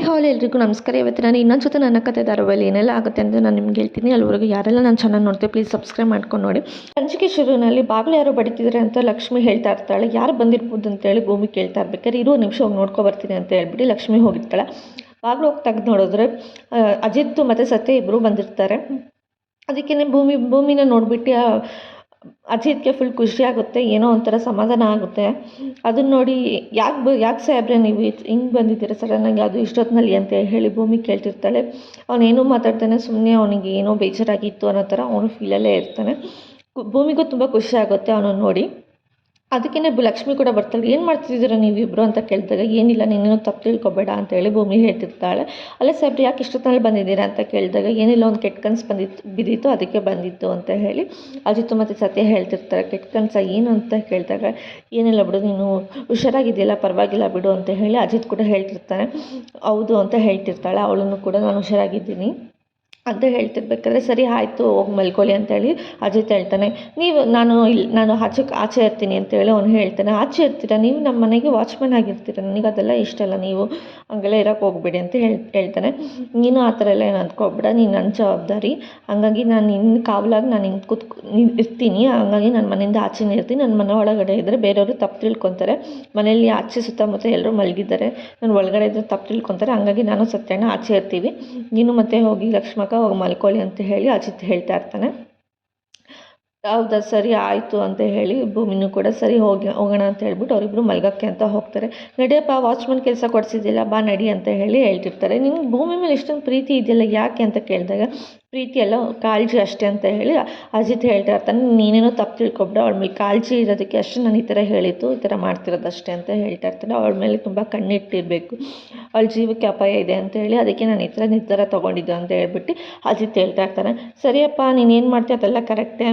Hi ಎಲ್ರಿಗೂ ನಮಸ್ಕಾರ. ಇವತ್ತು ನಾನು ಇನ್ನೊಂದು ಜೊತೆ ನನ್ನ ಕತೆ ಧಾರಾವಾಹಿಯಲ್ಲಿ ಏನೆಲ್ಲ ಆಗುತ್ತೆ ಅಂತ ನಾನು ನಿಮ್ಗೆ ಹೇಳ್ತೀನಿ. ಅಲ್ಲಿವರೆಗೂ ಯಾರೆಲ್ಲ ನಾನು ಚಾನಲ್ ನೋಡ್ತೀವಿ ಪ್ಲೀಸ್ ಸಬ್ಸ್ಕ್ರೈಬ್ ಮಾಡ್ಕೊಂಡು ನೋಡಿ. ಸಂಚಿಕೆ ಶುರುವಿನಲ್ಲಿ ಬಾಗಿಲು ಯಾರೋ ಬಡಿತಿದ್ದಾರೆ ಅಂತ ಲಕ್ಷ್ಮಿ ಹೇಳ್ತಾ ಇರ್ತಾಳೆ. ಯಾರು ಬಂದಿರ್ಬೋದು ಅಂತೇಳಿ ಭೂಮಿ ಕೇಳ್ತಾ ಇರ್ಬೇಕಾದ್ರೆ ಇರೋ ನಿಮಿಷ ಹೋಗಿ ನೋಡ್ಕೊ ಬರ್ತೀನಿ ಅಂತ ಹೇಳ್ಬಿಟ್ಟು ಲಕ್ಷ್ಮಿ ಹೋಗಿರ್ತಾಳೆ. ಬಾಗಿಲು ಹೋಗಿ ತೆಗೆದು ನೋಡಿದ್ರೆ ಅಜಿತ್ ಮತ್ತು ಸತ್ಯ ಇಬ್ಬರು ಬಂದಿರ್ತಾರೆ. ಅದಕ್ಕೇ ಭೂಮಿನ ನೋಡಿಬಿಟ್ಟು ಅಜಿತ್ಗೆ ಫುಲ್ ಖುಷಿ ಆಗುತ್ತೆ, ಏನೋ ಒಂಥರ ಸಮಾಧಾನ ಆಗುತ್ತೆ. ಅದನ್ನ ನೋಡಿ ಯಾಕೆ ಸಾಹೇಬ್ರೆ ನೀವು ಹಿಂಗೆ ಬಂದಿದ್ದೀರ ಸಡನ್ನಾಗಿ, ಅದು ಇಷ್ಟೊತ್ತಿನಲ್ಲಿ ಅಂತ ಹೇಳಿ ಭೂಮಿ ಕೇಳ್ತಿರ್ತಾಳೆ. ಅವನೇನೋ ಮಾತಾಡ್ತಾನೆ, ಸುಮ್ಮನೆ ಅವನಿಗೆ ಏನೋ ಬೇಜಾರಾಗಿತ್ತು ಅನ್ನೋ ಥರ ಅವನು ಫೀಲಲ್ಲೇ ಇರ್ತಾನೆ. ಭೂಮಿಗೂ ತುಂಬ ಖುಷಿ ಆಗುತ್ತೆ ಅವನನ್ನು ನೋಡಿ. ಅದಕ್ಕೇ ಲಕ್ಷ್ಮಿ ಕೂಡ ಬರ್ತಾಳೆ. ಏನು ಮಾಡ್ತಿದ್ದೀರ ನೀವಿಬ್ಬರು ಅಂತ ಕೇಳಿದಾಗ, ಏನಿಲ್ಲ ನೀನೇನು ತಪ್ಪು ತಿಳ್ಕೊಬೇಡ ಅಂತ ಹೇಳಿ ಭೂಮಿ ಹೇಳ್ತಿರ್ತಾಳೆ. ಅಲ್ಲೇ ಸಾಹೇಬ್ರೆ ಯಾಕೆ ಇಷ್ಟೊತ್ತಿನಲ್ಲಿ ಬಂದಿದ್ದೀರಾ ಅಂತ ಕೇಳಿದಾಗ, ಏನಿಲ್ಲ ಒಂದು ಕೆಟ್ಟ ಕನಸು ಬಿದ್ದಿತ್ತು ಅದಕ್ಕೆ ಬಂದಿತ್ತು ಅಂತ ಹೇಳಿ ಅಜಿತ್ ಮತ್ತು ಸತ್ಯ ಹೇಳ್ತಿರ್ತಾರೆ. ಕೆಟ್ಟ ಕನಸ ಏನು ಅಂತ ಕೇಳಿದಾಗ, ಏನಿಲ್ಲ ಬಿಡು ನೀನು ಹುಷಾರಾಗಿದೆಯಲ್ಲ ಪರವಾಗಿಲ್ಲ ಬಿಡು ಅಂತ ಹೇಳಿ ಅಜಿತ್ ಕೂಡ ಹೇಳ್ತಿರ್ತಾನೆ. ಹೌದು ಅಂತ ಹೇಳ್ತಿರ್ತಾಳೆ ಅವಳನ್ನು ಕೂಡ, ನಾನು ಹುಷಾರಾಗಿದ್ದೀನಿ ಅಂತ ಹೇಳ್ತಿರ್ಬೇಕಾದ್ರೆ, ಸರಿ ಆಯಿತು ಹೋಗಿ ಮಲ್ಕೊಳ್ಳಿ ಅಂತೇಳಿ ಅಜಿತ್ ಹೇಳ್ತಾನೆ. ನಾನು ಆಚೆ ಇರ್ತೀನಿ ಅಂತೇಳಿ ಅವನು ಹೇಳ್ತಾನೆ. ಆಚೆ ಇರ್ತೀರಾ ನೀವು, ನಮ್ಮ ಮನೆಗೆ ವಾಚ್ಮನ್ ಆಗಿರ್ತೀರ, ನನಗೆ ಅದೆಲ್ಲ ಇಷ್ಟ ಅಲ್ಲ, ನೀವು ಹಂಗೆಲ್ಲ ಇರೋಕ್ಕೆ ಹೋಗ್ಬೇಡಿ ಅಂತ ಹೇಳ್ತಾನೆ. ನೀನು ಆ ಥರ ಎಲ್ಲ ಏನು ಅಂದ್ಕೊಬೇಡ, ನೀನು ನನ್ನ ಜವಾಬ್ದಾರಿ, ಹಾಗಾಗಿ ನಾನು ನಿನ್ನ ಕಾವಲಾಗಿ ನಾನು ಇರ್ತೀನಿ, ಹಾಗಾಗಿ ನನ್ನ ಮನೆಯಿಂದ ಆಚೆನೇ ಇರ್ತೀನಿ. ನನ್ನ ಮನೆ ಒಳಗಡೆ ಇದ್ದರೆ ಬೇರೆಯವರು ತಪ್ಪು ತಿಳ್ಕೊತಾರೆ, ಮನೆಯಲ್ಲಿ ಆಚೆ ಸುತ್ತಮುತ್ತ ಎಲ್ಲರೂ ಮಲಗಿದ್ದಾರೆ, ನಾನು ಒಳಗಡೆ ಇದ್ದರೆ ತಪ್ಪು ತಿಳ್ಕೊತಾರೆ, ಹಾಗಾಗಿ ನಾನು ಸತ್ಯಣ್ಣ ಆಚೆ ಇರ್ತೀವಿ, ನೀನು ಮತ್ತೆ ಹೋಗಿ ಲಕ್ಷ್ಮಕ್ಕ ಹೋಗಿ ಮಲ್ಕೊಳ್ಳಿ ಅಂತ ಹೇಳಿ ಅಜಿತ್ ಹೇಳ್ತಾ ಇರ್ತಾನೆ. ಹೌದಾ ಸರಿ ಆಯಿತು ಅಂತ ಹೇಳಿ ಭೂಮಿನೂ ಕೂಡ ಸರಿ ಹೋಗೋಣ ಅಂತ ಹೇಳ್ಬಿಟ್ಟು ಅವರಿಬ್ಬರು ಮಲ್ಗಕ್ಕೆ ಅಂತ ಹೋಗ್ತಾರೆ. ನಡಿಯಪ್ಪ ವಾಚ್ಮನ್ ಕೆಲಸ ಕೊಡಿಸಿದ್ದಿಲ್ಲ ಬಾ ನಡಿ ಅಂತ ಹೇಳಿ ಹೇಳ್ತಿರ್ತಾರೆ. ನಿಮ್ಗೆ ಭೂಮಿ ಮೇಲೆ ಇಷ್ಟೊಂದು ಪ್ರೀತಿ ಇದೆಯಲ್ಲ ಯಾಕೆ ಅಂತ ಕೇಳಿದಾಗ, ಪ್ರೀತಿ ಎಲ್ಲ ಕಾಳಜಿ ಅಷ್ಟೇ ಅಂತ ಹೇಳಿ ಅಜಿತ್ ಹೇಳ್ತಾ ಇರ್ತಾನೆ. ನೀನೇನೋ ತಪ್ಪು ತಿಳ್ಕೊಬೇಡ, ಅವಳ ಮೇಲೆ ಕಾಳಜಿ ಇರೋದಕ್ಕೆ ಅಷ್ಟೇ ನಾನು ಈ ಥರ ಹೇಳಿತ್ತು, ಈ ಥರ ಮಾಡ್ತಿರೋದಷ್ಟೇ ಅಂತ ಹೇಳ್ತಾ ಇರ್ತಾನೆ. ಅವಳ ಮೇಲೆ ತುಂಬ ಕಣ್ಣಿಟ್ಟಿರಬೇಕು, ಅವಳ ಜೀವಕ್ಕೆ ಅಪಾಯ ಇದೆ ಅಂತ ಹೇಳಿ ಅದಕ್ಕೆ ನಾನು ಈ ಥರ ನಿರ್ಧಾರ ತೊಗೊಂಡಿದ್ದು ಅಂತ ಹೇಳ್ಬಿಟ್ಟು ಅಜಿತ್ ಹೇಳ್ತಾ ಇರ್ತಾನೆ. ಸರಿಯಪ್ಪ ನೀನೇನು ಮಾಡ್ತೀಯ ಅದೆಲ್ಲ ಕರೆಕ್ಟೇ,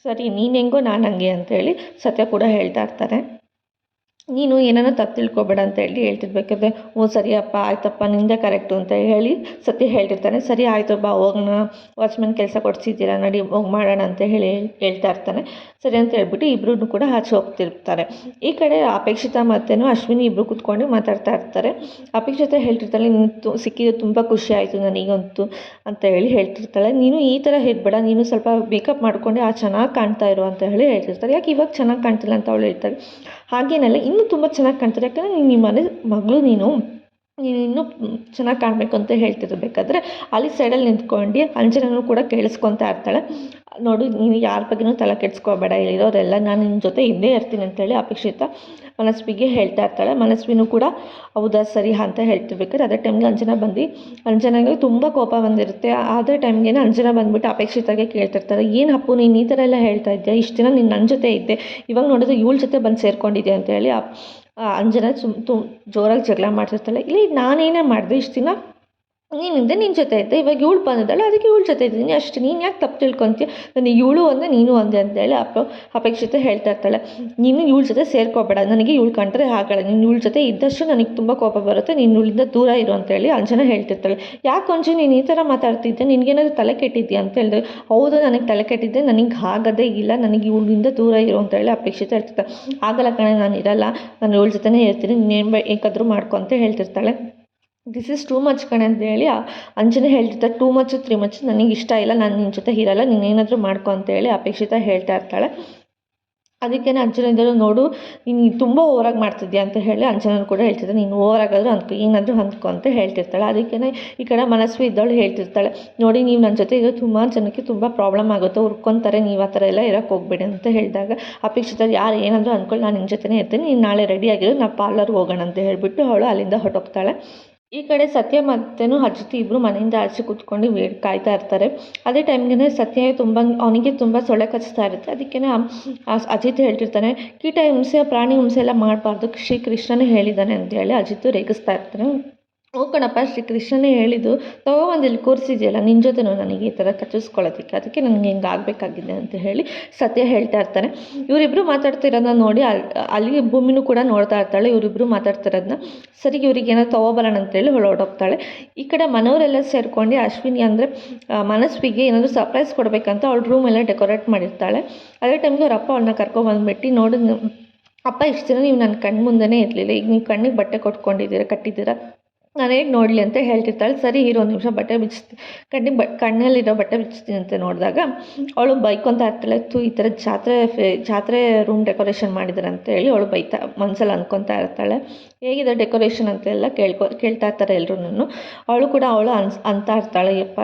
ಸರಿ ನೀನು ಹೆಂಗೋ ನಾನು ಹಂಗೆ ಅಂತೇಳಿ ಸತ್ಯ ಕೂಡ ಹೇಳ್ತಾ ಇರ್ತಾರೆ. ನೀನು ಏನಾರ ತಪ್ಪು ತಿಳ್ಕೊಬೇಡ ಅಂತ ಹೇಳಿ ಹೇಳ್ತಿರ್ಬೇಕಾದ್ರೆ, ಹ್ಞೂ ಸರಿಯಪ್ಪ ಆಯ್ತಪ್ಪ ನಿಂದೆ ಕರೆಕ್ಟು ಅಂತ ಹೇಳಿ ಸತ್ಯ ಹೇಳ್ತಿರ್ತಾನೆ. ಸರಿ ಆಯಿತು ಬಾ ಹೋಗೋಣ, ವಾಚ್ಮನ್ ಕೆಲಸ ಕೊಡಿಸಿದ್ದೀರಾ ನಡಿ ಹೋಗಿ ಮಾಡೋಣ ಅಂತ ಹೇಳಿ ಹೇಳ್ತಾ ಇರ್ತಾನೆ. ಸರಿ ಅಂತ ಹೇಳ್ಬಿಟ್ಟು ಇಬ್ಬರೂ ಕೂಡ ಆಚೆ ಹೋಗ್ತಿರ್ತಾರೆ. ಈ ಕಡೆ ಅಪೇಕ್ಷಿತ ಮತ್ತು ಅಶ್ವಿನಿ ಇಬ್ಬರು ಕೂತ್ಕೊಂಡು ಮಾತಾಡ್ತಾ ಇರ್ತಾರೆ. ಅಪೇಕ್ಷಿತ ಹೇಳ್ತಿರ್ತಾಳೆ, ನೀನು ಸಿಕ್ಕಿದ್ದು ತುಂಬ ಖುಷಿ ಆಯಿತು ನನಗಂತೂ ಅಂತ ಹೇಳಿ ಹೇಳ್ತಿರ್ತಾಳೆ. ನೀನು ಈ ಥರ ಹೇಳ್ಬೇಡ, ನೀನು ಸ್ವಲ್ಪ ಮೇಕಪ್ ಮಾಡ್ಕೊಂಡು ಚೆನ್ನಾಗಿ ಕಾಣ್ತಾ ಇರು ಅಂತ ಹೇಳಿ ಹೇಳ್ತಿರ್ತಾರೆ. ಯಾಕೆ ಇವಾಗ ಚೆನ್ನಾಗಿ ಕಾಣ್ತಿಲ್ಲ ಅಂತ ಅವಳು ಹೇಳ್ತಾಳೆ. ಹಾಗೇನಲ್ಲ ಇನ್ನೂ ತುಂಬ ಚೆನ್ನಾಗಿ ಕಾಣ್ತಾರೆ, ಯಾಕಂದರೆ ನಿಮ್ಮ ಮನೆ ಮಗಳು ನೀನು ಇನ್ನೂ ಚೆನ್ನಾಗಿ ಕಾಣಬೇಕು ಅಂತ ಹೇಳ್ತಿರ್ಬೇಕಾದ್ರೆ ಅಲ್ಲಿ ಸೈಡಲ್ಲಿ ನಿಂತ್ಕೊಂಡು ಅಂಜನೂ ಕೂಡ ಕೇಳಿಸ್ಕೊತಾ ಇರ್ತಾಳೆ. ನೋಡು ನೀನು ಯಾರ ಬಗ್ಗೆನೂ ತಲೆ ಕೆಡಿಸ್ಕೋಬೇಡ, ಇರೋರೆಲ್ಲ ನಾನು ನಿನ್ನ ಜೊತೆ ಇದ್ದೇ ಇರ್ತೀನಿ ಅಂತೇಳಿ ಅಪೇಕ್ಷಿತ ಮನಸ್ವಿಗೆ ಹೇಳ್ತಾ ಇರ್ತಾಳೆ. ಮನಸ್ವಿನೂ ಕೂಡ ಹೌದಾ ಸರಿ ಅಂತ ಹೇಳ್ತಿರ್ಬೇಕಾದ್ರೆ ಅದೇ ಟೈಮ್ಗೆ ಅಂಜನಾಗೆ ತುಂಬ ಕೋಪ ಬಂದಿರುತ್ತೆ. ಅದೇ ಟೈಮ್ಗೆ ಅಂಜನಾ ಬಂದುಬಿಟ್ಟು ಅಪೇಕ್ಷಿತಾಗೆ ಕೇಳ್ತಿರ್ತಾರೆ, ಏನು ಅಪ್ಪು ನೀನು ಈ ಥರ ಎಲ್ಲ ಹೇಳ್ತಾ ಇದ್ದೆ, ಇಷ್ಟು ದಿನ ನೀನು ನನ್ನ ಜೊತೆ ಇದ್ದೆ, ಇವಾಗ ನೋಡಿದ್ರೆ ಇವಳ ಜೊತೆ ಬಂದು ಸೇರ್ಕೊಂಡಿದ್ದೆ ಅಂತೇಳಿ ಅಂಜನಾ ಜೋರಾಗಿ ಜಗಳ ಮಾಡ್ತಿರ್ತಾಳೆ. ಇಲ್ಲಿ ನಾನೇನೇ ಮಾಡಿದೆ, ಇಷ್ಟು ದಿನ ನೀನಿಂದ ನಿನ್ನ ಜೊತೆ ಇದ್ದೆ, ಇವಾಗ ಇವಳು ಬಂದಿದ್ದಾಳೆ ಅದಕ್ಕೆ ಇವಳ ಜೊತೆ ಇದ್ದೀನಿ ಅಷ್ಟು, ನೀನು ಯಾಕೆ ತಪ್ಪು ತಿಳ್ಕೊತೀಯ, ನನಗೆ ಇವಳು ಒಂದೇ ನೀನು ಒಂದೇ ಅಂತೇಳಿ ಅಪೇಕ್ಷಿತ ಹೇಳ್ತಾ ಇರ್ತಾಳೆ. ನೀನು ಇವಳ ಜೊತೆ ಸೇರ್ಕೋಬೇಡ, ನನಗೆ ಇವಳು ಕಂಡ್ರೆ ಆಗಲ್ಲ, ನೀನು ಇವಳ ಜೊತೆ ಇದ್ದಷ್ಟು ನನಗೆ ತುಂಬ ಕೋಪ ಬರುತ್ತೆ, ನೀನು ಇವಳಿಂದ ದೂರ ಇರು ಅಂತೇಳಿ ಅಂಜನಾ ಹೇಳ್ತಿರ್ತಾಳೆ. ಯಾಕೆ ಅಂಜು ನೀನು ಈ ಥರ ಮಾತಾಡ್ತಿದ್ದೆ, ನಿನಗೇನಾದರೂ ತಲೆ ಕೆಟ್ಟಿದ್ಯಾ ಅಂತ ಹೇಳಿದೆ. ಹೌದು ನನಗೆ ತಲೆ ಕೆಟ್ಟಿದ್ದೆ, ನನಗೆ ಆಗೋದೇ ಇಲ್ಲ, ನನಗೆ ಇವಳಿಂದ ದೂರ ಇರು ಅಂತ ಹೇಳಿ ಅಪೇಕ್ಷಿತ ಹೇಳ್ತಿರ್ತಾಳೆ. ಆಗಲ್ಲ ಕಣೆ ನಾನು ಇರಲ್ಲ, ನಾನು ಇವಳ ಜೊತೆನೇ ಇರ್ತೀನಿ, ನೀನು ಏಕಾದರೂ ಮಾಡ್ಕೊ ಅಂತ ಹೇಳ್ತಿರ್ತಾಳೆ. ದಿಸ್ ಈಸ್ ಟೂ ಮಚ್ ಕಣೆ ಅಂತ ಹೇಳಿ ಅಂಜನೆ ಹೇಳ್ತಿರ್ತಾರೆ. ಟೂ ಮಚ್ 3 ಮಚ್ ನನಗೆ ಇಷ್ಟ ಇಲ್ಲ, ನಾನು ನಿನ್ನ ಜೊತೆ ಇರಲ್ಲ, ನೀನೇನಾದರೂ ಮಾಡ್ಕೊ ಅಂತೇಳಿ ಅಪೇಕ್ಷಿತ ಹೇಳ್ತಾ ಇರ್ತಾಳೆ. ಅದಕ್ಕೇ ಅಂಜನಿಂದಲೂ ನೋಡು ನೀನು ತುಂಬ ಓವರಾಗಿ ಮಾಡ್ತಿದ್ಯಾ ಅಂತ ಹೇಳಿ ಅಂಜನೂ ಕೂಡ ಹೇಳ್ತಿರ್ತಾಳೆ. ನೀನು ಓವರಾಗಾದರೂ ಏನಾದರೂ ಅಂದ್ಕೊ ಅಂತ ಹೇಳ್ತಿರ್ತಾಳೆ. ಅದಕ್ಕೇ ಈ ಕಡೆ ಮನಸ್ವಿ ಇದ್ದವಳು ಹೇಳ್ತಿರ್ತಾಳೆ, ನೋಡಿ ನೀವು ನನ್ನ ಜೊತೆ ಇದು ತುಂಬ ಜನಕ್ಕೆ ತುಂಬ ಪ್ರಾಬ್ಲಮ್ ಆಗುತ್ತೆ, ಹುರ್ಕೊತಾರೆ, ನೀವು ಆ ಥರ ಎಲ್ಲ ಇರೋಕ್ಕೆ ಹೋಗ್ಬೇಡಿ ಅಂತ ಹೇಳಿದಾಗ ಅಪೇಕ್ಷಿತ ಯಾರು ಏನಾದರೂ ಅಂದ್ಕೊಳ್ಳಿ, ನಾನು ನಿನ್ನ ಜೊತೆನೇ ಇರ್ತೀನಿ, ನೀನು ನಾಳೆ ರೆಡಿ ಆಗಿರೋ ನಾವು ಪಾರ್ಲರ್ಗೆ ಹೋಗೋಣ ಅಂತ ಹೇಳಿಬಿಟ್ಟು ಅವಳು ಅಲ್ಲಿಂದ ಹೊರಟೋಗ್ತಾಳೆ. ಈ ಕಡೆ ಸತ್ಯ ಮತ್ತು ಅಜಿತ್ ಇಬ್ಬರು ಮನೆಯಿಂದ ಆಚೆ ಕೂತ್ಕೊಂಡು ಕಾಯ್ತಾ ಇರ್ತಾರೆ. ಅದೇ ಟೈಮ್ಗೆ ಸತ್ಯ ಅವನಿಗೆ ತುಂಬ ಸೊಳ್ಳೆ ಕಚ್ತಾ ಇರುತ್ತೆ. ಅದಕ್ಕೇ ಅಜಿತ್ ಹೇಳ್ತಿರ್ತಾನೆ, ಕೀಟ ಹಿಂಸೆ ಪ್ರಾಣಿ ಹಿಂಸೆ ಎಲ್ಲ ಮಾಡಬಾರ್ದು, ಶ್ರೀಕೃಷ್ಣನೇ ಹೇಳಿದ್ದಾನೆ ಅಂತೇಳಿ ಅಜಿತ್ ರೇಗಿಸ್ತಾ ಇರ್ತಾನೆ. ಓ ಕಣಪ್ಪ ಶ್ರೀಕೃಷ್ಣನೇ ಹೇಳಿದ್ದು, ಇಲ್ಲಿ ಕೂರಿಸಿದೆಯಲ್ಲ ನಿನ್ನ ಜೊತೆನೂ ನನಗೆ ಈ ಥರ ಕಚ್ಚಿಸ್ಕೊಳ್ಳೋದಕ್ಕೆ, ಅದಕ್ಕೆ ನನಗೆ ಹಿಂಗೆ ಆಗಬೇಕಾಗಿದೆ ಅಂತ ಹೇಳಿ ಸತ್ಯ ಹೇಳ್ತಾ ಇರ್ತಾನೆ. ಇವರಿಬ್ಬರು ಮಾತಾಡ್ತಿರೋದನ್ನ ನೋಡಿ ಅಲ್ಲಿ ಭೂಮಿನೂ ಕೂಡ ನೋಡ್ತಾ ಇರ್ತಾಳೆ. ಇವರಿಬ್ಬರು ಮಾತಾಡ್ತಿರೋದನ್ನ ಸರಿ ಇವ್ರಿಗೆ ಏನೋ ತೊಗೊಬರೋಣ ಅಂತೇಳಿ ಹೊರಟೋಗ್ತಾಳೆ. ಈ ಕಡೆ ಮನೆಯವರೆಲ್ಲ ಸೇರ್ಕೊಂಡು ಅಶ್ವಿನಿ ಅಂದರೆ ಮನಸ್ವಿಗೆ ಏನಾದರೂ ಸರ್ಪ್ರೈಸ್ ಕೊಡಬೇಕಂತ ಅವಳ ರೂಮೆಲ್ಲ ಡೆಕೋರೇಟ್ ಮಾಡಿರ್ತಾಳೆ. ಅದೇ ಟೈಮ್ಗೆ ಅವ್ರ ಅಪ್ಪ ಅವಳನ್ನ ಕರ್ಕೊಬಂದ್ಬಿಟ್ಟು, ನೋಡಿ ಅಪ್ಪ ಇಷ್ಟು ದಿನ ನೀವು ನನ್ನ ಕಣ್ಣು ಮುಂದೆನೇ ಇರಲಿಲ್ಲ, ಈಗ ನೀವು ಕಣ್ಣಿಗೆ ಬಟ್ಟೆ ಕಟ್ಟಿದ್ದೀರಾ, ನಾನು ಹೇಗೆ ನೋಡಲಿ ಅಂತ ಹೇಳ್ತಿರ್ತಾಳೆ. ಸರಿ ಇರು ಒಂದು ನಿಮಿಷ ಬಟ್ಟೆ ಬಿಚ್ಚಿಸ್ತೀನಿ, ಕಣ್ಣಲ್ಲಿರೋ ಬಟ್ಟೆ ಬಿಚ್ಚಿಸ್ತೀನಿ ಅಂತ ನೋಡಿದಾಗ ಅವಳು ಬೈಕೊತಾ ಇರ್ತಾಳೆ. ಈ ಥರ ಜಾತ್ರೆ ರೂಮ್ ಡೆಕೋರೇಷನ್ ಮಾಡಿದ್ದಾರೆ ಅಂತ ಹೇಳಿ ಅವಳು ಮನಸ್ಸಲ್ಲಿ ಅಂದ್ಕೊತಾ ಇರ್ತಾಳೆ. ಹೇಗಿದೆ ಡೆಕೋರೇಷನ್ ಅಂತೆಲ್ಲ ಕೇಳ್ತಾ ಇರ್ತಾರೆ ಎಲ್ಲರೂ. ಅವಳು ಕೂಡ ಅಂತ ಇರ್ತಾಳೆ, ಯಪ್ಪ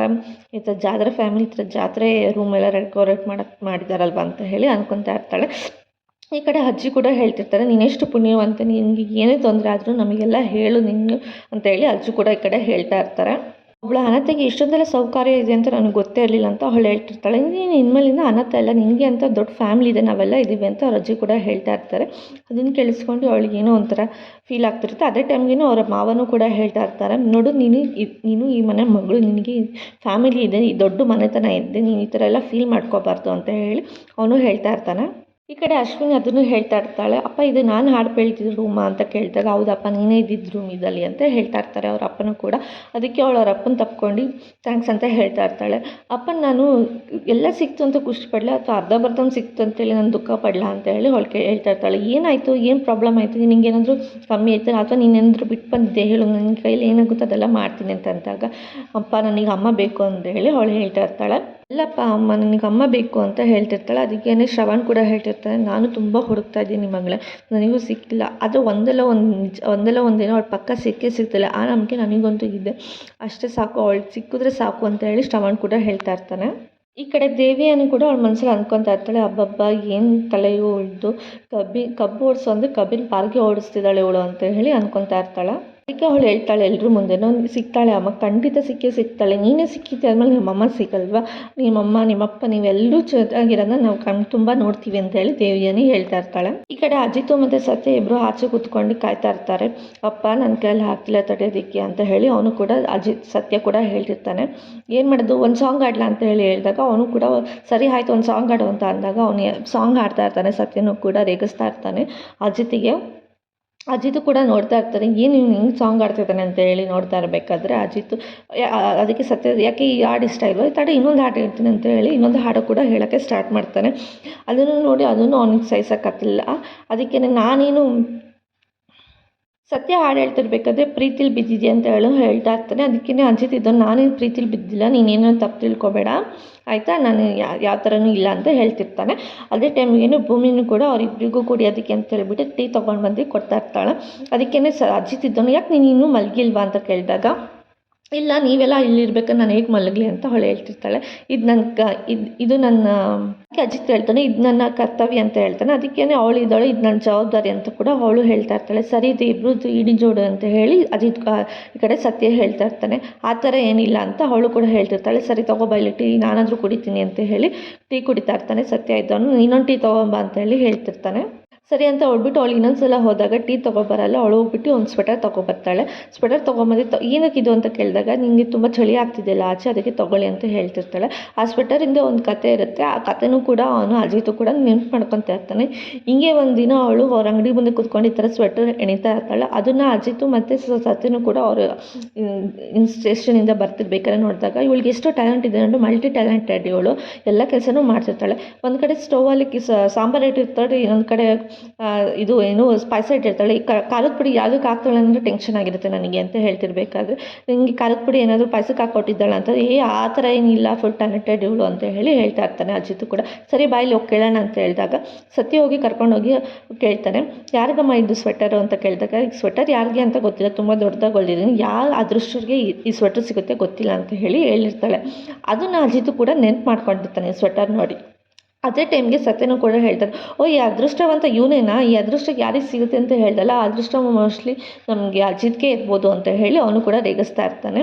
ಈ ಥರ ಜಾತ್ರೆ ಫ್ಯಾಮಿಲಿ ಈ ಥರ ಜಾತ್ರೆ ರೂಮ್ ಎಲ್ಲ ಡೆಕೋರೇಟ್ ಮಾಡಿದಾರಲ್ವ ಅಂತ ಹೇಳಿ ಅಂದ್ಕೊತಾ ಇರ್ತಾಳೆ. ಈ ಕಡೆ ಅಜ್ಜಿ ಕೂಡ ಹೇಳ್ತಿರ್ತಾರೆ, ನೀನೆಷ್ಟು ಪುಣ್ಯವಂತ, ನಿನಗೆ ಏನೇ ತೊಂದರೆ ಆದರೂ ನಮಗೆಲ್ಲ ಹೇಳು ನೀನು ಅಂತ ಹೇಳಿ ಅಜ್ಜಿ ಕೂಡ ಈ ಕಡೆ ಹೇಳ್ತಾ ಇರ್ತಾರೆ. ಒಬ್ಬಳು ಅನಾಥೆಗೆ ಇಷ್ಟೊಂದೆಲ್ಲ ಸೌಕರ್ಯ ಇದೆ ಅಂತ ನನಗೆ ಗೊತ್ತೇ ಇರಲಿಲ್ಲ ಅಂತ ಅವಳು ಹೇಳ್ತಿರ್ತಾಳೆ. ನೀನು ಇನ್ಮೇಲಿಂದ ಅನಾಥ ಅಲ್ಲ, ನಿನಗೆ ಅಂತ ದೊಡ್ಡ ಫ್ಯಾಮಿಲಿ ಇದೆ, ನಾವೆಲ್ಲ ಇದ್ದೀವಿ ಅಂತ ಅವ್ರ ಅಜ್ಜಿ ಕೂಡ ಹೇಳ್ತಾ ಇರ್ತಾರೆ. ಅದನ್ನು ಕೇಳಿಸ್ಕೊಂಡು ಅವಳಿಗೆ ಏನೋ ಒಂಥರ ಫೀಲ್ ಆಗ್ತಿರುತ್ತೆ. ಅದೇ ಟೈಮ್ಗೇನು ಅವರ ಮಾವನೂ ಕೂಡ ಹೇಳ್ತಾ ಇರ್ತಾರೆ, ನೋಡು ನೀನು ಈ ಮನೆ ಮಗಳು, ನಿನಗೆ ಫ್ಯಾಮಿಲಿ ಇದೆ, ಈ ದೊಡ್ಡ ಮನೆತನ ಇದೆ, ನೀನು ಈ ಥರ ಎಲ್ಲ ಫೀಲ್ ಮಾಡ್ಕೋಬಾರ್ದು ಅಂತ ಹೇಳಿ ಅವನು ಹೇಳ್ತಾ ಇರ್ತಾನೆ. ಈ ಕಡೆ ಅಶ್ವಿನಿ ಅದನ್ನು ಹೇಳ್ತಾ ಇರ್ತಾಳೆ, ಅಪ್ಪ ಇದು ನಾನು ಹಾಡು ಬೆಳ್ತಿದ್ದು ರೂಮಾ ಅಂತ ಕೇಳಿದಾಗ, ಹೌದಪ್ಪ ನೀನೇ ಇದ್ದಿದ್ದು ರೂಮ್ ಇದ್ದಲ್ಲಿ ಅಂತ ಹೇಳ್ತಾ ಇರ್ತಾರೆ ಅವ್ರ ಅಪ್ಪನೂ ಕೂಡ. ಅದಕ್ಕೆ ಅವಳು ಅವ್ರ ಅಪ್ಪನ ತಪ್ಕೊಂಡು ಥ್ಯಾಂಕ್ಸ್ ಅಂತ ಹೇಳ್ತಾ ಇರ್ತಾಳೆ. ಅಪ್ಪನ ನಾನು ಎಲ್ಲ ಸಿಕ್ತು ಅಂತ ಖುಷಿ ಪಡಲ ಅಥವಾ ಅರ್ಧ ಸಿಕ್ತು ಅಂತೇಳಿ ನಾನು ದುಃಖ ಪಡಲ ಅಂತ ಹೇಳಿ ಅವಳು ಹೇಳ್ತಾ ಇರ್ತಾಳೆ. ಏನಾಯಿತು, ಏನು ಪ್ರಾಬ್ಲಮ್ ಆಯಿತು, ನಿನಗೇನಾದರೂ ಕಮ್ಮಿ ಆಯಿತು ಅಥವಾ ನೀನೇನಾದರೂ ಬಿಟ್ಟು ಬಂದಿದ್ದೆ ಹೇಳು, ನನ್ನ ಕೈಲಿ ಏನಾಗುತ್ತೋ ಅದೆಲ್ಲ ಮಾಡ್ತೀನಿ ಅಂತ ಅಂದಾಗ, ಅಪ್ಪ ನನಗೆ ಅಮ್ಮ ಬೇಕು ಅಂತ ಹೇಳಿ ಅವಳು ಹೇಳ್ತಾ ಇರ್ತಾಳೆ. ಇಲ್ಲಪ್ಪ ಅಮ್ಮ ನನಗೆ ಅಮ್ಮ ಬೇಕು ಅಂತ ಹೇಳ್ತಿರ್ತಾಳೆ. ಅದಕ್ಕೇನೆ ಶ್ರವಣ್ ಕೂಡ ಹೇಳ್ತಿರ್ತಾನೆ, ನಾನು ತುಂಬ ಹುಡುಕ್ತಾ ಇದ್ದೀನಿ ಮಗಳೇ, ನನಗೂ ಸಿಕ್ಕಿಲ್ಲ, ಆದರೆ ಒಂದಲ್ಲ ಒಂದಿನ ಅವಳು ಪಕ್ಕ ಸಿಗ್ತಿಲ್ಲ, ಆ ನಂಬಿಕೆ ನನಗಂತೂ ಇದೆ, ಅಷ್ಟೇ ಸಾಕು, ಅವಳು ಸಿಕ್ಕಿದ್ರೆ ಸಾಕು ಅಂತ ಹೇಳಿ ಶ್ರವಣ್ ಕೂಡ ಹೇಳ್ತಾ ಇರ್ತಾನೆ. ಈ ಕಡೆ ದೇವಿಯನ್ನು ಕೂಡ ಅವಳ ಮನಸ್ಸಲ್ಲಿ ಅಂದ್ಕೊತಾ ಇರ್ತಾಳೆ, ಹಬ್ಬಬ್ಬ ಏನು ತಲೆಯು ಉಳಿದು ಕಬ್ಬು ಓಡಿಸು ಅಂದರೆ ಕಬ್ಬಿನ ಪಾರ್ಗೆ ಓಡಿಸ್ತಿದ್ದಾಳೆ ಇವಳು ಅಂತ ಹೇಳಿ ಅಂದ್ಕೊತಾ ಇರ್ತಾಳೆ. ಅದಕ್ಕೆ ಅವಳು ಹೇಳ್ತಾಳೆ ಎಲ್ಲರೂ ಮುಂದೆನೋ, ಸಿಗ್ತಾಳೆ ಅಮ್ಮ, ಖಂಡಿತ ಸಿಗ್ತಾಳೆ, ನೀನೇ ಸಿಕ್ಕಿದ್ದೆ ಆದಮೇಲೆ ನಿಮ್ಮಮ್ಮ ಸಿಗಲ್ವಾ, ನಿಮ್ಮಮ್ಮ ನಿಮ್ಮಪ್ಪ ನೀವೆಲ್ಲರೂ ಚೆನ್ನಾಗಿರೋದನ್ನ ನಾವು ತುಂಬ ನೋಡ್ತೀವಿ ಅಂತ ಹೇಳಿ ದೇವಿಯನೇ ಹೇಳ್ತಾ ಇರ್ತಾಳೆ. ಈ ಕಡೆ ಅಜಿತು ಮತ್ತು ಸತ್ಯ ಇಬ್ಬರು ಆಚೆ ಕೂತ್ಕೊಂಡು ಕಾಯ್ತಾ ಇರ್ತಾರೆ. ಅಪ್ಪ ನನ್ನ ಕೈಯಲ್ಲಿ ಆಗ್ತಿಲ್ಲ ತಡೆಯೋದಕ್ಕೆ ಅಂತ ಹೇಳಿ ಅವನು ಕೂಡ ಸತ್ಯ ಕೂಡ ಹೇಳ್ತಿರ್ತಾನೆ. ಏನು ಮಾಡೋದು, ಒಂದು ಸಾಂಗ್ ಆಡಲ ಅಂತ ಹೇಳಿ ಹೇಳಿದಾಗ ಅವನು ಕೂಡ ಸರಿ ಆಯಿತು ಒಂದು ಸಾಂಗ್ ಆಡು ಅಂತ ಅಂದಾಗ ಅವನು ಸಾಂಗ್ ಆಡ್ತಾ ಇರ್ತಾನೆ. ಸತ್ಯನೂ ಕೂಡ ರೇಗಿಸ್ತಾ ಇರ್ತಾನೆ ಅಜಿತು ಕೂಡ ನೋಡ್ತಾ ಇರ್ತಾರೆ, ಏನು ಹಿಂಗೆ ಸಾಂಗ್ ಆಡ್ತಿದ್ದಾನೆ ಅಂತ ಹೇಳಿ ನೋಡ್ತಾ ಇರಬೇಕಾದ್ರೆ ಅಜಿತು ಅದಕ್ಕೆ ಸತ್ಯ ಯಾಕೆ ಈ ಹಾಡು ಇಷ್ಟ ಇಲ್ವೋ, ತಡೆ ಇನ್ನೊಂದು ಹಾಡು ಹೇಳ್ತೀನಿ ಅಂತ ಹೇಳಿ ಇನ್ನೊಂದು ಹಾಡು ಕೂಡ ಹೇಳೋಕ್ಕೆ ಸ್ಟಾರ್ಟ್ ಮಾಡ್ತಾನೆ. ಅದನ್ನು ನೋಡಿ ಅದನ್ನು ಅವನಿಗೆ ಸಹಿಸೋಕ್ಕಾಗ್ತಿಲ್ಲ. ಅದಕ್ಕೆ ನಾನೇನು ಸತ್ಯ ಹಾಡು ಹೇಳ್ತಿರ್ಬೇಕಾದ್ರೆ ಪ್ರೀತಿಲಿ ಬಿದ್ದಿದೆ ಅಂತ ಹೇಳ್ತಾ ಇರ್ತಾನೆ. ಅದಕ್ಕೇ ಅಜಿತ್ ಇದನ್ನು ನಾನೇನು ಪ್ರೀತಿಲಿ ಬಿದ್ದಿಲ್ಲ, ನೀನೇನೋ ತಪ್ಪು ತಿಳ್ಕೊಬೇಡ ಆಯಿತಾ, ನಾನು ಯಾವ ಥರನೂ ಇಲ್ಲ ಅಂತ ಹೇಳ್ತಿರ್ತಾನೆ. ಅದೇ ಟೈಮ್ಗೇನು ಭೂಮಿನೂ ಕೂಡ ಅವರಿಬ್ಬರಿಗೂ ಕುಡಿಯೋದಕ್ಕೆ ಅಂತ ಹೇಳ್ಬಿಟ್ಟು ಟೀ ತೊಗೊಂಡು ಬಂದು ಕೊಡ್ತಾ ಇರ್ತಾಳೆ. ಅದಕ್ಕೇ ಅಜಿತ್ ಇದ್ದವನು, ಯಾಕೆ ನೀನು ಇನ್ನೂ ಮಲಗಿಲ್ವಾ ಅಂತ ಕೇಳಿದಾಗ, ಇಲ್ಲ ನೀವೆಲ್ಲ ಇಲ್ಲಿರ್ಬೇಕು, ನಾನು ಹೇಗೆ ಮಲಗಲಿ ಅಂತ ಅವಳು ಹೇಳ್ತಿರ್ತಾಳೆ. ಇದು ನನ್ನ ಅಜಿತ್ ಹೇಳ್ತಾನೆ, ಇದು ನನ್ನ ಕರ್ತವ್ಯ ಅಂತ ಹೇಳ್ತಾನೆ. ಅದಕ್ಕೇ ಅವಳು ಇದ್ದಾಳೆ, ಇದು ನನ್ನ ಜವಾಬ್ದಾರಿ ಅಂತ ಕೂಡ ಅವಳು ಹೇಳ್ತಾ ಇರ್ತಾಳೆ. ಸರಿ ಇದು ಇಬ್ಬರದ್ದು ಇಡೀ ಜೋಡು ಅಂತ ಹೇಳಿ ಅಜಿತ್ ಈ ಕಡೆ ಸತ್ಯ ಹೇಳ್ತಾ ಇರ್ತಾನೆ. ಆ ಥರ ಏನಿಲ್ಲ ಅಂತ ಅವಳು ಕೂಡ ಹೇಳ್ತಿರ್ತಾಳೆ. ಸರಿ ತೊಗೊಬೈಲಿ ಟೀ, ನಾನಾದರೂ ಕುಡಿತೀನಿ ಅಂತ ಹೇಳಿ ಟೀ ಕುಡಿತಾ ಇರ್ತಾನೆ. ಸತ್ಯ ಇದ್ದವನು ಇನ್ನೊಂದು ಟೀ ತೊಗೊಂಬ ಅಂತ ಹೇಳಿ ಹೇಳ್ತಿರ್ತಾನೆ. ಸರಿ ಅಂತ ಹೊಳ್ಬಿಟ್ಟು ಅವಳು ಇನ್ನೊಂದ್ಸಲ ಹೋದಾಗ ಟೀ ತೊಗೊಬರಲ್ಲ, ಅವಳು ಹೋಗ್ಬಿಟ್ಟು ಒಂದು ಸ್ವೆಟರ್ ತೊಗೊಬರ್ತಾಳೆ. ಸ್ವೆಟರ್ ತೊಗೊಂಬಂದು ಏನಕ್ಕಿದು ಅಂತ ಕೇಳಿದಾಗ, ನಿಮಗೆ ತುಂಬ ಚಳಿ ಆಗ್ತಿದೆಯಲ್ಲ ಆಚೆ, ಅದಕ್ಕೆ ತೊಗೊಳ್ಳಿ ಅಂತ ಹೇಳ್ತಿರ್ತಾಳೆ. ಆ ಸ್ವೆಟರಿಂದ ಒಂದು ಕತೆ ಇರುತ್ತೆ. ಆ ಕತೆನೂ ಕೂಡ ಅವನು ಅಜಿತು ಕೂಡ ನೆನ್ಪು ಮಾಡ್ಕೊತಾ ಇರ್ತಾನೆ. ಹಿಂಗೆ ಒಂದಿನ ಅವಳು ಅವ್ರ ಅಂಗಡಿ ಮುಂದೆ ಕೂತ್ಕೊಂಡು ಈ ಥರ ಸ್ವೆಟರ್ ಎಣಿತಾ ಇರ್ತಾಳೆ. ಅದನ್ನು ಅಜಿತು ಮತ್ತು ಸತ್ಯನೂ ಕೂಡ ಅವರು ಸ್ಟೇಷನಿಂದ ಬರ್ತಿರ್ಬೇಕಾದ್ರೆ ನೋಡಿದಾಗ, ಇವಳಿಗೆ ಎಷ್ಟು ಟ್ಯಾಲೆಂಟ್ ಇದೆ ಅಂದರೆ ಮಲ್ಟಿ ಟ್ಯಾಲೆಂಟೆಡ್ ಇವಳು, ಎಲ್ಲ ಕೆಲಸನೂ ಮಾಡ್ತಿರ್ತಾಳೆ. ಒಂದು ಕಡೆ ಸ್ಟೌವಲ್ಲಿ ಸಾಂಬಾರು ಇಟ್ಟಿರ್ತಾಳೆ, ಇನ್ನೊಂದು ಕಡೆ ಇದು ಏನು ಸ್ಪೈಸ್ ಇಟ್ಟಿರ್ತಾಳೆ. ಈ ಖಾರದ ಪುಡಿ ಯಾವುದಕ್ಕೆ ಹಾಕ್ತಾಳೆ ಅಂದರೆ ಟೆನ್ಷನ್ ಆಗಿರುತ್ತೆ ನನಗೆ ಅಂತ ಹೇಳ್ತಿರ್ಬೇಕಾದ್ರೆ, ನಿಮಗೆ ಖಾರದ ಪುಡಿ ಏನಾದರೂ ಪಾಯಸಕ್ಕೆ ಹಾಕ್ಕೊಟ್ಟಿದ್ದಾಳೆ ಅಂತ, ಆ ಥರ ಏನಿಲ್ಲ, ಫುಲ್ ಟ್ಯಾಲೆಂಟೆಡ್ ಇವಳು ಅಂತ ಹೇಳಿ ಹೇಳ್ತಾ ಇರ್ತಾನೆ ಅಜಿತು ಕೂಡ. ಸರಿ ಬಾಯಲ್ಲಿ ಹೋಗಿ ಕೇಳೋಣ ಅಂತ ಹೇಳಿದಾಗ ಸತ್ಯ ಹೋಗಿ ಕರ್ಕೊಂಡೋಗಿ ಕೇಳ್ತಾನೆ, ಯಾರಿಗಮ್ಮ ಇದು ಸ್ವೆಟರು ಅಂತ ಕೇಳಿದಾಗ, ಈ ಸ್ವೆಟರ್ ಯಾರಿಗೆ ಅಂತ ಗೊತ್ತಿಲ್ಲ, ತುಂಬ ದೊಡ್ಡದಾಗಿ ಹೊಲ್ದಿದ್ದೀನಿ, ಯಾವ ಅದೃಷ್ಟರಿಗೆ ಈ ಸ್ವೆಟರ್ ಸಿಗುತ್ತೆ ಗೊತ್ತಿಲ್ಲ ಅಂತ ಹೇಳಿ ಹೇಳಿರ್ತಾಳೆ. ಅದನ್ನು ಅಜಿತು ಕೂಡ ನೆನ್ಪು ಮಾಡ್ಕೊಂಡಿರ್ತಾನೆ ಸ್ವೆಟರ್ ನೋಡಿ. ಅದೇ ಟೈಮ್ಗೆ ಸತ್ಯನೂ ಕೂಡ ಹೇಳ್ತಾರೆ, ಈ ಅದೃಷ್ಟವಂತ ಇವನೇನಾ, ಈ ಅದೃಷ್ಟಕ್ಕೆ ಯಾರಿಗೆ ಸಿಗುತ್ತೆ ಅಂತ ಹೇಳ್ದಲ್ಲ, ಆ ಅದೃಷ್ಟ ಮೋಸ್ಟ್ಲಿ ನಮಗೆ ಅಜಿತ್ಗೆ ಇರ್ಬೋದು ಅಂತ ಹೇಳಿ ಅವನು ಕೂಡ ರೇಗಿಸ್ತಾ ಇರ್ತಾನೆ.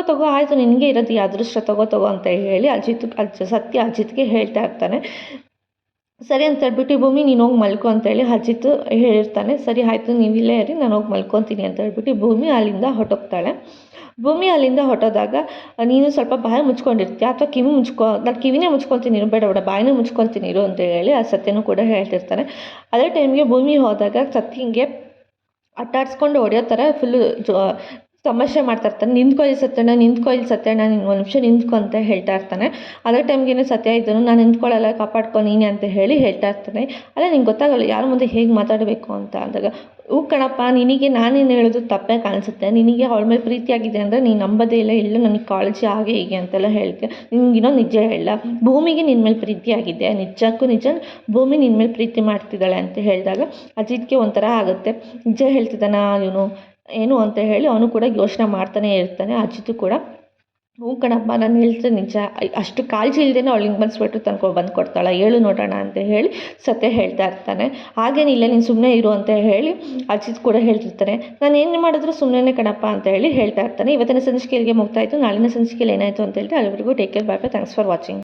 ತಗೋ ಆಯಿತು, ನಿನಗೆ ಇರೋದು ಈ ಅದೃಷ್ಟ ತಗೋ ಅಂತ ಹೇಳಿ ಸತ್ಯ ಅಜಿತ್ಗೆ ಹೇಳ್ತಾ ಇರ್ತಾನೆ. ಸರಿ ಅಂತ ಹೇಳ್ಬಿಟ್ಟು, ಭೂಮಿ ನೀನು ಹೋಗಿ ಮಲ್ಕೊ ಅಂತೇಳಿ ಅಜಿತ್ ಹೇಳಿರ್ತಾನೆ. ಸರಿ ಆಯಿತು, ನೀವು ಇಲ್ಲೇ ಇರಿ, ನಾನು ಹೋಗಿ ಮಲ್ಕೊತೀನಿ ಅಂತ ಹೇಳ್ಬಿಟ್ಟು ಭೂಮಿ ಅಲ್ಲಿಂದ ಹೊರಟೋಗ್ತಾಳೆ. ಭೂಮಿ ಅಲ್ಲಿಂದ ಹೊರಟೋದಾಗ, ನೀನು ಸ್ವಲ್ಪ ಬಾಯಿ ಮುಚ್ಕೊಂಡಿರ್ತೀಯ ಅಥವಾ ನಾನು ಕಿವಿನೇ ಮುಚ್ಕೊತೀನಿ ಇರು, ಬೇಡ ಬಾಯಿನೇ ಮುಚ್ಕೊತೀನಿ ಇರು ಅಂತ ಹೇಳಿ ಆ ಸತ್ಯನೂ ಕೂಡ ಹೇಳ್ತಿರ್ತಾನೆ. ಅದೇ ಟೈಮ್ಗೆ ಭೂಮಿ ಹೋದಾಗ ಸತ್ಯಂಗೆ ಅಟ್ಟಾಡ್ಸ್ಕೊಂಡು ಹೊಡೆಯೋ ಥರ ಫುಲ್ಲು ತಮಾಷೆ ಮಾಡ್ತಾ ಇರ್ತಾನೆ. ನಿಂತ್ಕೊ ಇಲ್ಲಿ ಸತ್ಯಣ್ಣ, ನಿಂತ್ಕೊ ಇಲ್ಲಿ ಸತ್ಯಣ್ಣ, ನೀನು ಒಂದು ನಿಮಿಷ ನಿಂತ್ಕೊ ಅಂತ ಹೇಳ್ತಾ ಇರ್ತಾನೆ. ಅದೇ ಟೈಮ್ಗೆ ಸತ್ಯ ಇದ್ದನು, ನಾನು ನಿಂತ್ಕೊಳ್ಳಲ್ಲ, ಕಾಪಾಡ್ಕೊ ನೀನೆ ಅಂತ ಹೇಳಿ ಹೇಳ್ತಾ ಇರ್ತಾನೆ. ಅಲ್ಲ ನಿಂಗೆ ಗೊತ್ತಾಗಲ್ಲ ಯಾರ ಮುಂದೆ ಹೇಗೆ ಮಾತಾಡಬೇಕು ಅಂತ ಅಂದಾಗ, ಹ್ಞೂ ಕಣಪ್ಪ, ನಿನಗೆ ನಾನೇನು ಹೇಳೋದು ತಪ್ಪೇ ಕಾಣಿಸುತ್ತೆ, ನಿನಗೆ ಅವಳ ಮೇಲೆ ಪ್ರೀತಿಯಾಗಿದೆ ಅಂದರೆ ನೀನು ನಂಬೋದೇ ಇಲ್ಲ ನನಗೆ ಕಾಳಜಿ ಹಾಗೆ ಹೀಗೆ ಅಂತೆಲ್ಲ ಹೇಳ್ತೀಯ. ನಿನ್ಗೆ ಇನ್ನೊಂದು ನಿಜ ಹೇಳ, ಭೂಮಿಗೆ ನಿನ್ನ ಮೇಲೆ ಪ್ರೀತಿಯಾಗಿದೆ, ನಿಜಕ್ಕೂ ನಿಜ, ಭೂಮಿ ನಿನ್ನ ಮೇಲೆ ಪ್ರೀತಿ ಮಾಡ್ತಿದ್ದಾಳೆ ಅಂತ ಹೇಳಿದಾಗ ಅಜಿತ್ಗೆ ಒಂಥರ ಆಗುತ್ತೆ. ನಿಜ ಹೇಳ್ತಿದ್ದಾನ ಇವನು ಏನು ಅಂತ ಹೇಳಿ ಅವನು ಕೂಡ ಯೋಚನೆ ಮಾಡ್ತಾನೆ ಇರ್ತಾನೆ. ಅಜಿತು ಕೂಡ ಹ್ಞೂ ಕಣಪ್ಪ, ನಾನು ಹೇಳ್ತೀನಿ ನಿಜ, ಅಷ್ಟು ಕಾಳಜಿ ಇಲ್ಲದೇನೋ ಅವಳು ಹಿಂಗೆ ಸ್ವೆಟ್ರ್ ಬಂದು ಕೊಡ್ತಾಳೆ, ಹೇಳು ನೋಡೋಣ ಅಂತ ಹೇಳಿ ಸತ್ಯ ಹೇಳ್ತಾ ಇರ್ತಾನೆ. ಹಾಗೇನಿಲ್ಲ, ನೀನು ಸುಮ್ಮನೆ ಇರು ಅಂತ ಹೇಳಿ ಅಜಿತ್ ಕೂಡ ಹೇಳ್ತಿರ್ತಾನೆ. ನಾನು ಏನು ಮಾಡಿದ್ರು ಸುಮ್ಮನೆ ಕಣಪ್ಪ ಅಂತ ಹೇಳಿ ಹೇಳ್ತಾ ಇರ್ತಾನೆ. ಇವತ್ತಿನ ಸಂಚಿಕೆಗೆ ಮುಗ್ತಾಯಿತ್ತು. ನಾಳಿನ ಸಂಚಿಕೆಯಲ್ಲಿ ಏನಾಯಿತು ಅಂತ ಹೇಳ್ತಾರೆ. ಅಲ್ಲಿವರೆಗೂ take care, bye bye, thanks for watching.